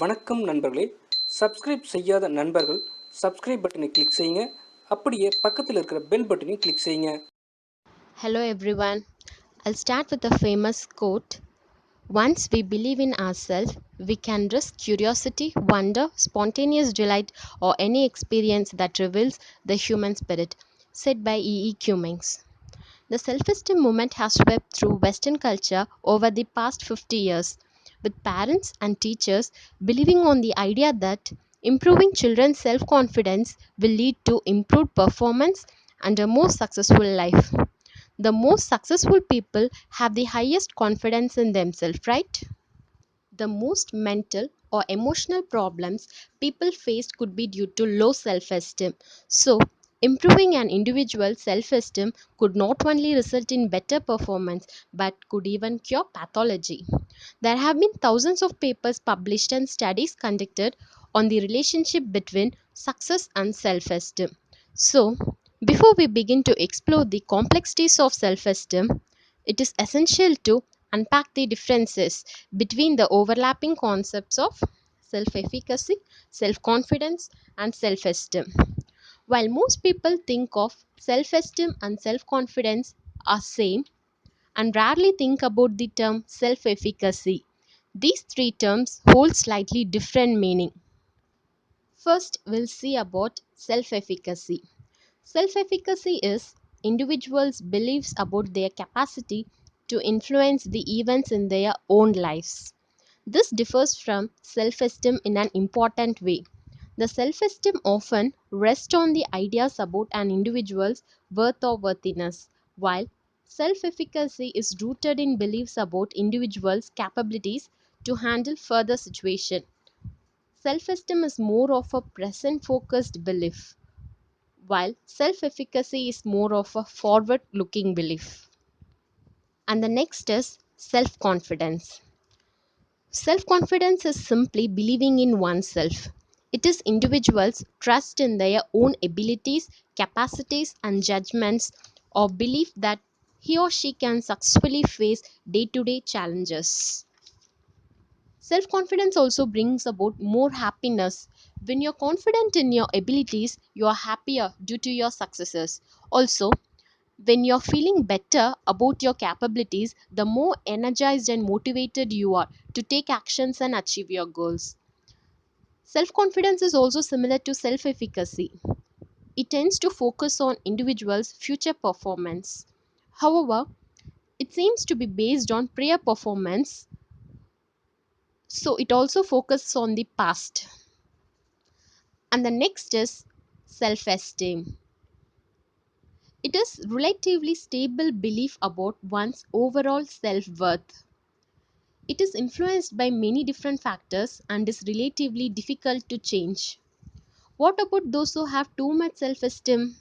வணக்கம் நண்பர்களே. சப்ஸ்கிரைப் செய்யாத நண்பர்கள் சப்ஸ்கிரைப் பட்டனை கிளிக் செய்யுங்க. அப்படியே பக்கத்தில் இருக்கிற பெல் பட்டனையும் கிளிக் செய்யுங்க. Hello everyone. I'll start with a famous quote. Once we believe in ourselves, we can risk curiosity, wonder, spontaneous delight, or any experience that reveals the human spirit, said by E. E. Cummings. The self esteem movement has swept through Western culture over the past 50 years, with parents and teachers believing on the idea that improving children's self confidence will lead to improved performance and a more successful life. The most successful people have the highest confidence in themselves, right? The most mental or emotional problems people face could be due to low self esteem. So, improving an individual's self esteem could not only result in better performance but could even cure pathology. There have been thousands of papers published and studies conducted on the relationship between success and self esteem. So, before we begin to explore the complexities of self esteem, it is essential to unpack the differences between the overlapping concepts of self efficacy, self confidence, and self esteem. While most people think of self esteem and self confidence as same and rarely think about the term self efficacy, these three terms hold slightly different meaning. First, we'll see about self efficacy. Self efficacy is individuals' beliefs about their capacity to influence the events in their own lives. This differs from self esteem in an important way. The self esteem often rests on the ideas about an individual's worth or worthiness, while self efficacy is rooted in beliefs about individuals' capabilities to handle further situations. Self esteem is more of a present focused belief, while self efficacy is more of a forward looking belief. And the next is self confidence. Self confidence is simply believing in oneself. It is individuals' trust in their own abilities, capacities, and judgments, or belief that he or she can successfully face day to day challenges. Self confidence also brings about more happiness. When you're confident in your abilities, you are happier due to your successes. Also, when you're feeling better about your capabilities, the more energized and motivated you are to take actions and achieve your goals. Self confidence is also similar to self efficacy. It tends to focus on individuals' future performance. However, it seems to be based on prior performance, so it also focuses on the past. And the next is self esteem. It is relatively stable belief about one's overall self worth. It is influenced by many different factors and is relatively difficult to change. What about those who have too much self esteem?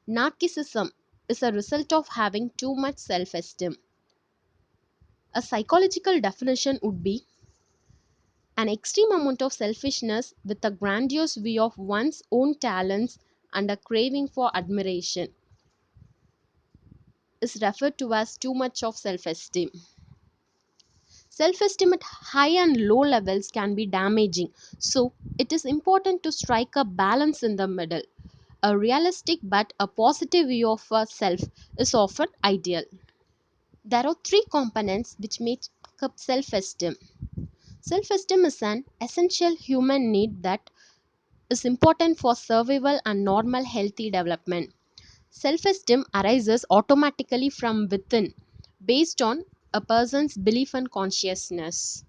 Narcissism is a result of having too much self esteem. A psychological definition would be an extreme amount of selfishness with a grandiose view of one's own talents and a craving for admiration is referred to as too much of self esteem. Self esteem at high and low levels can be damaging, so it is important to strike a balance in the middle. A realistic but a positive view of a self is often ideal. There are three components which make up self esteem. Self esteem is an essential human need that is important for survival and normal healthy development. Self esteem arises automatically from within based on a person's belief and consciousness.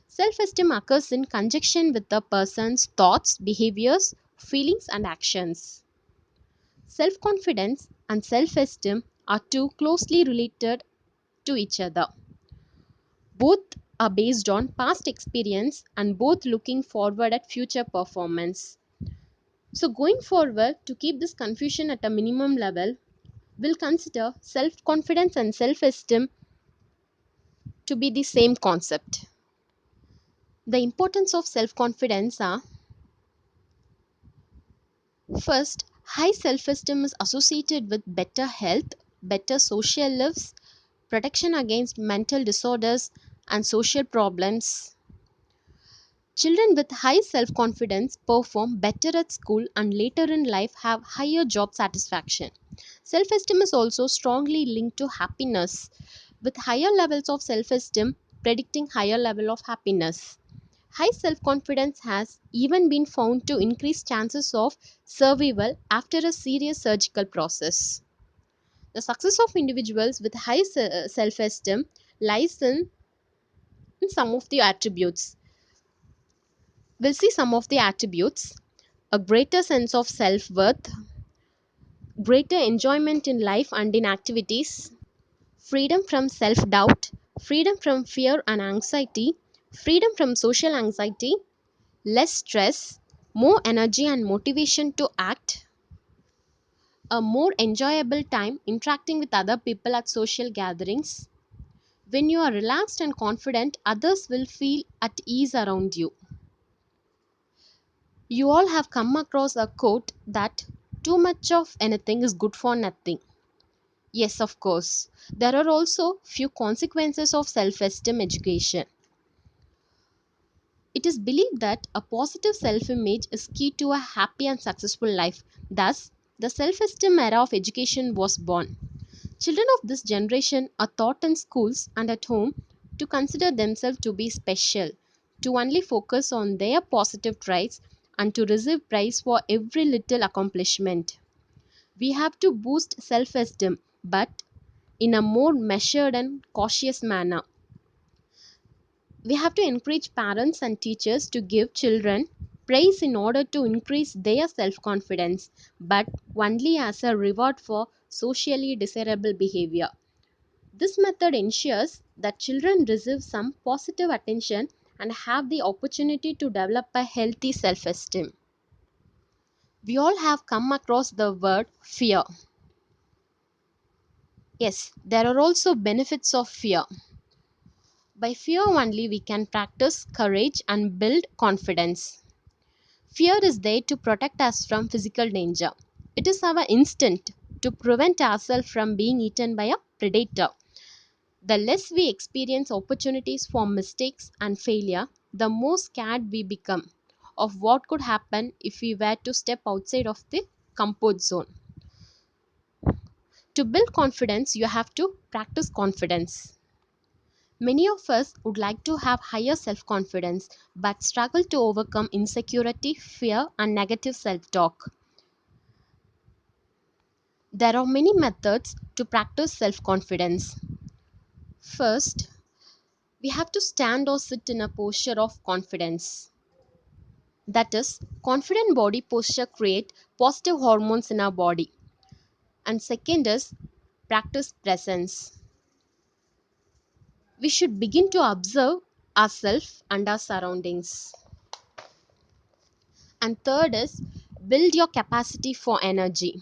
Self esteem occurs in conjunction with a person's thoughts, behaviors, feelings, and actions. Self confidence and self esteem are too closely related to each other. Both are based on past experience and both looking forward at future performance. So, going forward, to keep this confusion at a minimum level, we'll consider self confidence and self esteem to be the same concept. The importance of self confidence are: first, high self esteem is associated with better health, better social lives, protection against mental disorders and social problems. Children with high self confidence perform better at school and later in life have higher job satisfaction. Self esteem is also strongly linked to happiness, with higher levels of self esteem predicting higher level of happiness. High self confidence has even been found to increase chances of survival after a serious surgical process. The success of individuals with high self esteem lies in some of the attributes. We'll see some of the attributes: a greater sense of self worth, greater enjoyment in life and in activities, freedom from self doubt, freedom from fear and anxiety, freedom from social anxiety, less stress, more energy and motivation to act, a more enjoyable time interacting with other people at social gatherings. When you are relaxed and confident, others will feel at ease around you. You all have come across a quote that too much of anything is good for nothing. Yes, of course. There are also few consequences of self-esteem education. It is believed that a positive self-image is key to a happy and successful life. Thus, the self-esteem era of education was born. Children of this generation are taught in schools and at home to consider themselves to be special, to only focus on their positive traits, and to receive praise for every little accomplishment. We have to boost self esteem, but in a more measured and cautious manner. We have to encourage parents and teachers to give children praise in order to increase their self confidence, but only as a reward for socially desirable behavior. This method ensures that children receive some positive attention and have the opportunity to develop a healthy self esteem. We all have come across the word fear. Yes, there are also benefits of fear. By fear only, we can practice courage and build confidence. Fear is there to protect us from physical danger. It is our instinct to prevent ourselves from being eaten by a predator. The less we experience opportunities for mistakes and failure, the more scared we become of what could happen if we were to step outside of the comfort zone. To build confidence, you have to practice confidence. Many of us would like to have higher self confidence but struggle to overcome insecurity, fear, and negative self talk. There are many methods to practice self confidence. First, we have to stand or sit in a posture of confidence. That is, confident body posture create positive hormones in our body. And second is practice presence. We should begin to observe ourselves and our surroundings. And third is build your capacity for energy.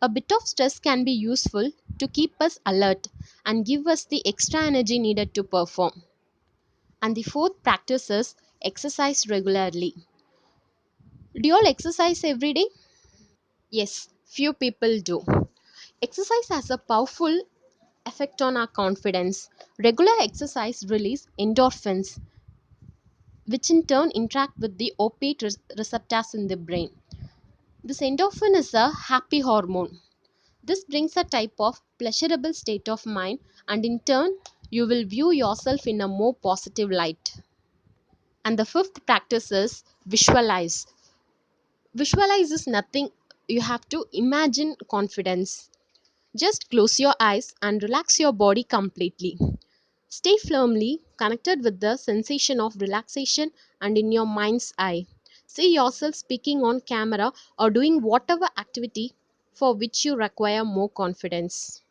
A bit of stress can be useful to keep us alert and give us the extra energy needed to perform. And the fourth practice is exercise regularly. Do you all exercise every day? Yes, few people do. Exercise has a powerful effect on our confidence. Regular exercise release endorphins, which in turn interact with the opiate receptors in the brain. This endorphin is a happy hormone. This brings a type of pleasurable state of mind, and in turn, you will view yourself in a more positive light. And the fifth practice is visualize. Visualize is nothing, you have to imagine confidence. Just close your eyes and relax your body completely. Stay firmly connected with the sensation of relaxation and in your mind's eye. See yourself speaking on camera or doing whatever activity for which you require more confidence.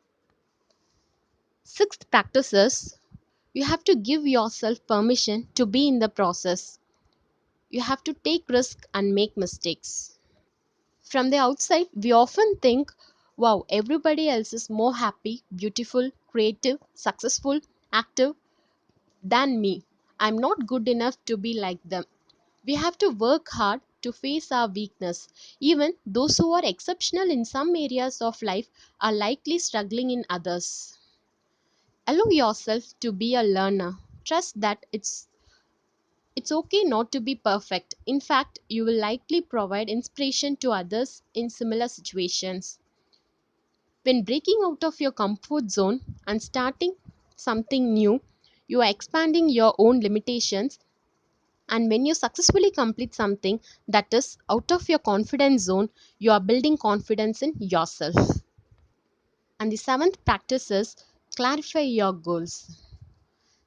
Sixth practice is you have to give yourself permission to be in the process. You have to take risks and make mistakes. From the outside, we often think, wow, everybody else is more happy, beautiful, creative, successful, active than me. I'm not good enough to be like them. We have to work hard to face our weakness. Even those who are exceptional in some areas of life are likely struggling in others. Allow yourself to be a learner. Trust that it's It's okay not to be perfect. In fact, you will likely provide inspiration to others in similar situations. When breaking out of your comfort zone and starting something new, you are expanding your own limitations. And when you successfully complete something that is out of your confidence zone, you are building confidence in yourself. And the seventh practice is clarify your goals.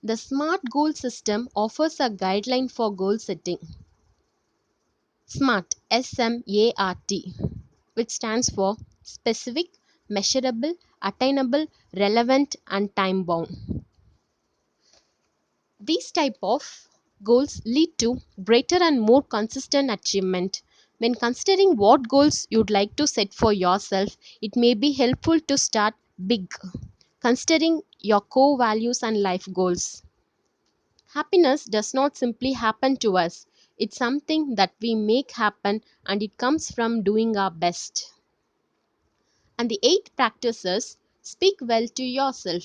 The SMART goal system offers a guideline for goal setting. SMART, SMART, which stands for specific, measurable, attainable, relevant, and time bound. These type of goals lead to greater and more consistent achievement. When considering what goals you'd like to set for yourself, it may be helpful to start big, considering your core values and life goals. Happiness does not simply happen to us. It's something that we make happen, and it comes from doing our best. And the eighth practice is speak well to yourself.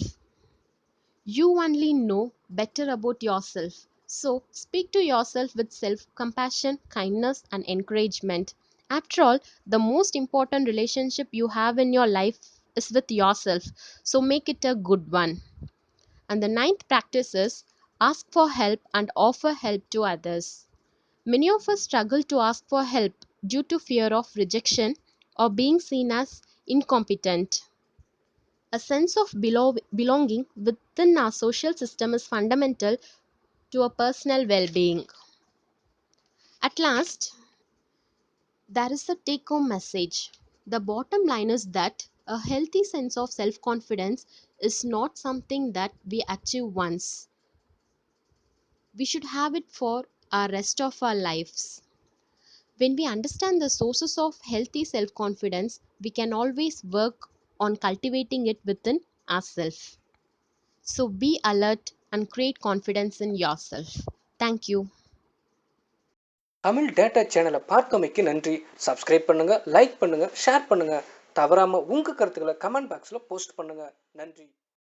You only know better about yourself. So speak to yourself with self compassion, kindness, and encouragement. After all, the most important relationship you have in your life is with yourself. So make it a good one. And the ninth practice is ask for help and offer help to others. Many of us struggle to ask for help due to fear of rejection or being seen as incompetent. A sense of belonging within our social system is fundamental to a personal well being. At last, there is a take home message. The bottom line is that a healthy sense of self confidence is not something that we achieve once. We should have it for our rest of our lives. When we understand the sources of healthy self confidence, we can always work on cultivating it within ourselves. So be alert and create confidence in yourself. Thank you. Tamil data சேனலை பார்த்தமைக்கு நன்றி. Subscribe பண்ணுங்கள், like பண்ணுங்கள், share பண்ணுங்கள். தவறாமல் உங்கள் கருத்துக்களை comment பாக்ஸில் post பண்ணுங்கள். நன்றி.